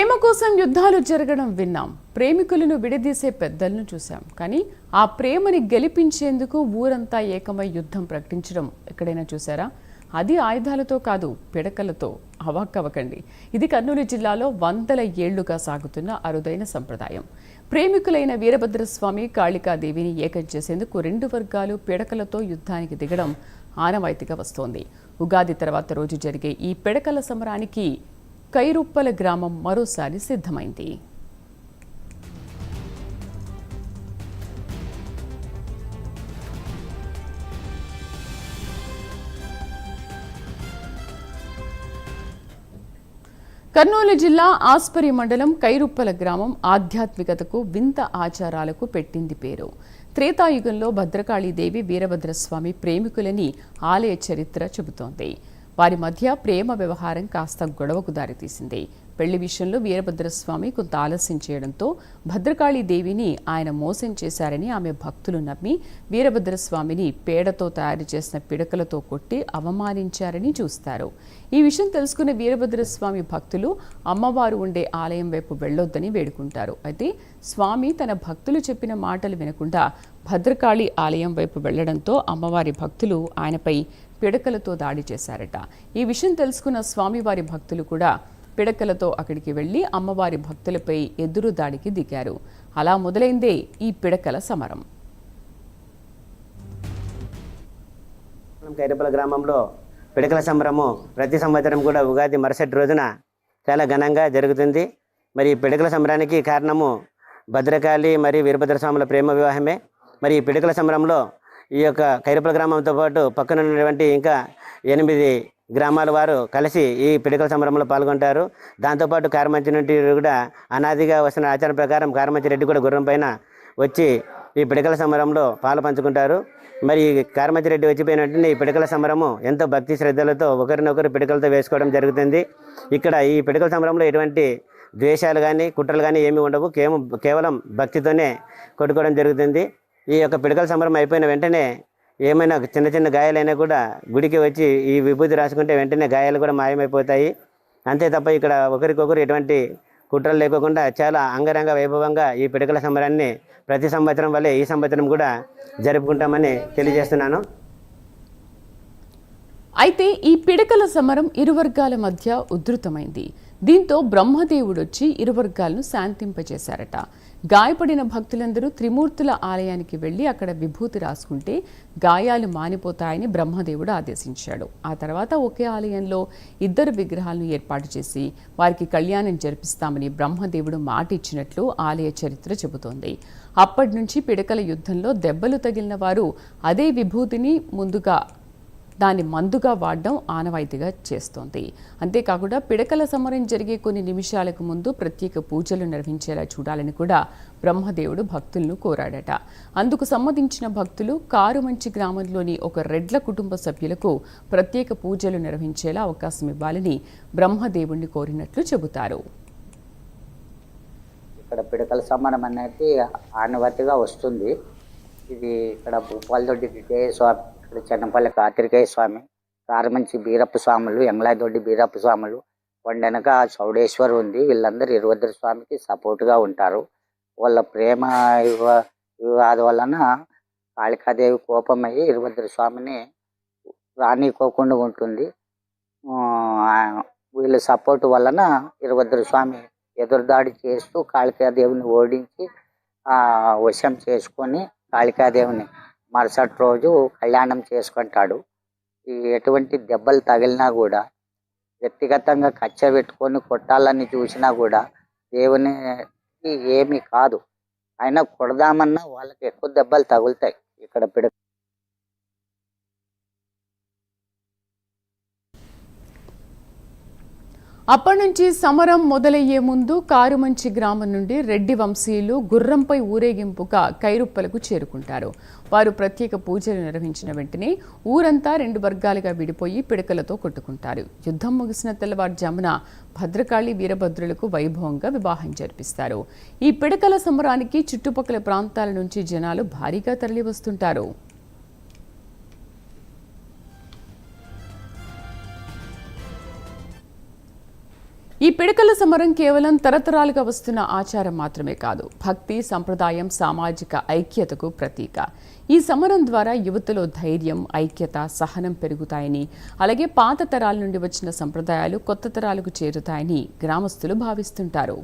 ప్రేమ కోసం యుద్ధాలు జరగడం విన్నాం, ప్రేమికులను విడదీసే పెద్దలను చూశాం. కానీ ఆ ప్రేమని గెలిపించేందుకు ఊరంతా ఏకమై యుద్ధం ప్రకటించడం ఎక్కడైనా చూసారా? అది ఆయుధాలతో కాదు, పిడకలతో. అవాక్కవకండి. ఇది కర్నూలు జిల్లాలో వందల ఏళ్లుగా సాగుతున్న అరుదైన సంప్రదాయం. ప్రేమికులైన వీరభద్రస్వామి, కాళికాదేవిని ఏకం చేసేందుకు రెండు వర్గాలు పిడకలతో యుద్ధానికి దిగడం ఆనవాయితీగా వస్తోంది. ఉగాది తర్వాత రోజు జరిగే ఈ పిడకల సమరానికి కైరుప్పల గ్రామం మరోసారి సిద్ధమైంది. కర్నూలు జిల్లా ఆస్పరి మండలం కైరుప్పల గ్రామం ఆధ్యాత్మికతకు, వింత ఆచారాలకు పెట్టింది పేరు. త్రేతాయుగంలో భద్రకాళీదేవి, వీరభద్రస్వామి ప్రేమికులని ఆలయ చరిత్ర చెబుతోంది. వారి మధ్య ప్రేమ వ్యవహారం కాస్త గొడవకు దారితీసింది. పెళ్లి విషయంలో వీరభద్రస్వామి కొంత ఆలస్యం చేయడంతో భద్రకాళీదేవిని ఆయన మోసం చేశారని ఆమె భక్తులు నమ్మి వీరభద్రస్వామిని పేడతో తయారు చేసిన పిడకలతో కొట్టి అవమానించారని చూస్తారు. ఈ విషయం తెలుసుకున్న వీరభద్రస్వామి భక్తులు అమ్మవారు ఉండే ఆలయం వైపు వెళ్లొద్దని వేడుకుంటారు. అయితే స్వామి తన భక్తులు చెప్పిన మాటలు వినకుండా భద్రకాళి ఆలయం వైపు వెళ్లడంతో అమ్మవారి భక్తులు ఆయనపై పిడకలతో దాడి చేశారట. ఈ విషయం తెలుసుకున్న స్వామివారి భక్తులు కూడా పిడకలతో అక్కడికి వెళ్లి అమ్మవారి భక్తులపై ఎదురు దాడికి దిగారు. అలా మొదలైందే ఈ పిడకల సమరం. కైరుప్పల గ్రామంలో పిడకల సంబరము ప్రతి సంవత్సరం కూడా ఉగాది మరుసటి రోజున చాలా ఘనంగా జరుగుతుంది. మరి ఈ పిడకల సంబరానికి కారణము భద్రకాళి మరియు వీరభద్రస్వాముల ప్రేమ వివాహమే. మరి ఈ పిడకల సంబరంలో ఈ యొక్క కైరుప్పల గ్రామంతో పాటు పక్కన ఉన్నటువంటి ఇంకా 8 గ్రామాల వారు కలిసి ఈ పిడకల సంబరంలో పాల్గొంటారు. దాంతోపాటు కారమంచి నుండి కూడా అనాదిగా వస్తున్న ఆచారం ప్రకారం కారమంచి రెడ్డి కూడా గుర్రం పైన వచ్చి ఈ పిడకల సంబరంలో పాలు పంచుకుంటారు. మరి కారమంచి రెడ్డి వచ్చిపోయిన వెంటనే ఈ పిడకల సంబరము ఎంతో భక్తి శ్రద్ధలతో ఒకరినొకరు పిడకలతో వేసుకోవడం జరుగుతుంది. ఇక్కడ ఈ పిడకల సంబరంలో ఎటువంటి ద్వేషాలు కానీ కుట్రలు కానీ ఏమీ ఉండవు. కేవలం భక్తితోనే కొట్టుకోవడం జరుగుతుంది. ఈ యొక్క పిడకల సంబరం అయిపోయిన వెంటనే ఏమైనా చిన్న చిన్న గాయాలైనా కూడా గుడికి వచ్చి ఈ విభూతి రాసుకుంటే వెంటనే గాయాలు కూడా మాయమైపోతాయి. అంతే తప్ప ఇక్కడ ఒకరికొకరు ఎటువంటి కుట్రలు లేకోకుండా చాలా అంగరంగ వైభవంగా ఈ పిడకల సంబరాన్ని ప్రతి సంవత్సరం వల్లే ఈ సంవత్సరం కూడా జరుపుకుంటామని తెలియజేస్తున్నాను. అయితే ఈ పిడకల సమరం ఇరు వర్గాల మధ్య ఉధృతమైంది. దీంతో బ్రహ్మదేవుడొచ్చి ఇరు వర్గాలను శాంతింపజేశారట. గాయపడిన భక్తులందరూ త్రిమూర్తుల ఆలయానికి వెళ్లి అక్కడ విభూతి రాసుకుంటే గాయాలు మానిపోతాయని బ్రహ్మదేవుడు ఆదేశించాడు. ఆ తర్వాత ఒకే ఆలయంలో 2 విగ్రహాలను ఏర్పాటు చేసి వారికి కళ్యాణం జరిపిస్తామని బ్రహ్మదేవుడు మాట ఇచ్చినట్లు ఆలయ చరిత్ర చెబుతోంది. అప్పటి నుంచి పిడకల యుద్ధంలో దెబ్బలు తగిలిన వారు అదే విభూతిని దాన్ని మందుగా వాడడం ఆనవాయితీగా చేస్తోంది. అంతేకాకుండా పిడకల సమరం జరిగే కొన్ని నిమిషాలకు ముందు ప్రత్యేక పూజలు నిర్వహించేలా చూడాలని కూడా బ్రహ్మదేవుడు భక్తులను కోరాడట. అందుకు సంబంధించిన భక్తులు కారుమంచి గ్రామంలోని ఒక రెడ్ల కుటుంబ సభ్యులకు ప్రత్యేక పూజలు నిర్వహించేలా అవకాశం ఇవ్వాలని బ్రహ్మదేవుడిని కోరినట్లు చెబుతారు. ఇక్కడ పిడకల సమరం అనేది ఆనవాయితీగా వస్తుంది. ఇది ఇక్కడ భూపాలదొడ్డి విజయ స్వామి, ఇక్కడ చెన్నపల్లి కార్తికేయ స్వామి, కారమంచి బీరప్ప స్వాములు, ఎంగ్లాదొడ్డి బీరప్ప స్వాములు, కొండెనక చౌడేశ్వర్ ఉంది. వీళ్ళందరూ వీరభద్ర స్వామికి సపోర్ట్గా ఉంటారు. వాళ్ళ ప్రేమ వివాదం వలన కాళికాదేవి కోపమయ్యి వీరభద్ర స్వామిని రానికోకుండా ఉంటుంది. వీళ్ళ సపోర్ట్ వలన వీరభద్ర స్వామి ఎదురుదాడి చేస్తూ కాళికాదేవిని ఓడించి వశం చేసుకొని కాళికాదేవిని మరుసటి రోజు కళ్యాణం చేసుకుంటాడు. ఎటువంటి దెబ్బలు తగిలినా కూడా వ్యక్తిగతంగా కచ్చ పెట్టుకొని కొట్టాలని చూసినా కూడా దేవునికి ఏమీ కాదు. అయినా కొడదామన్నా వాళ్ళకి ఎక్కువ దెబ్బలు తగులుతాయి. ఇక్కడ అప్పటి నుంచి సమరం మొదలయ్యే ముందు కారుమంచి గ్రామం నుండి రెడ్డి వంశీయులు గుర్రంపై ఊరేగింపుగా కైరుప్పలకు చేరుకుంటారు. వారు ప్రత్యేక పూజలు నిర్వహించిన వెంటనే ఊరంతా 2 వర్గాలుగా విడిపోయి పిడకలతో కొట్టుకుంటారు. యుద్ధం ముగిసిన తెల్లవారుజామున భద్రకాళి, వీరభద్రులకు వైభవంగా వివాహం జరిపిస్తారు. ఈ పిడకల సమరానికి చుట్టుపక్కల ప్రాంతాల నుంచి జనాలు భారీగా తరలివస్తుంటారు. ఈ పిడకల సమరం కేవలం తరతరాలుగా వస్తున్న ఆచారం మాత్రమే కాదు, భక్తి, సంప్రదాయం, సామాజిక ఐక్యతకు ప్రతీక. ఈ సమరం ద్వారా యువతలో ధైర్యం, ఐక్యత, సహనం పెరుగుతాయని, అలాగే పాత తరాల నుండి వచ్చిన సంప్రదాయాలు కొత్త తరాలకు చేరుతాయని గ్రామస్తులు భావిస్తుంటారు.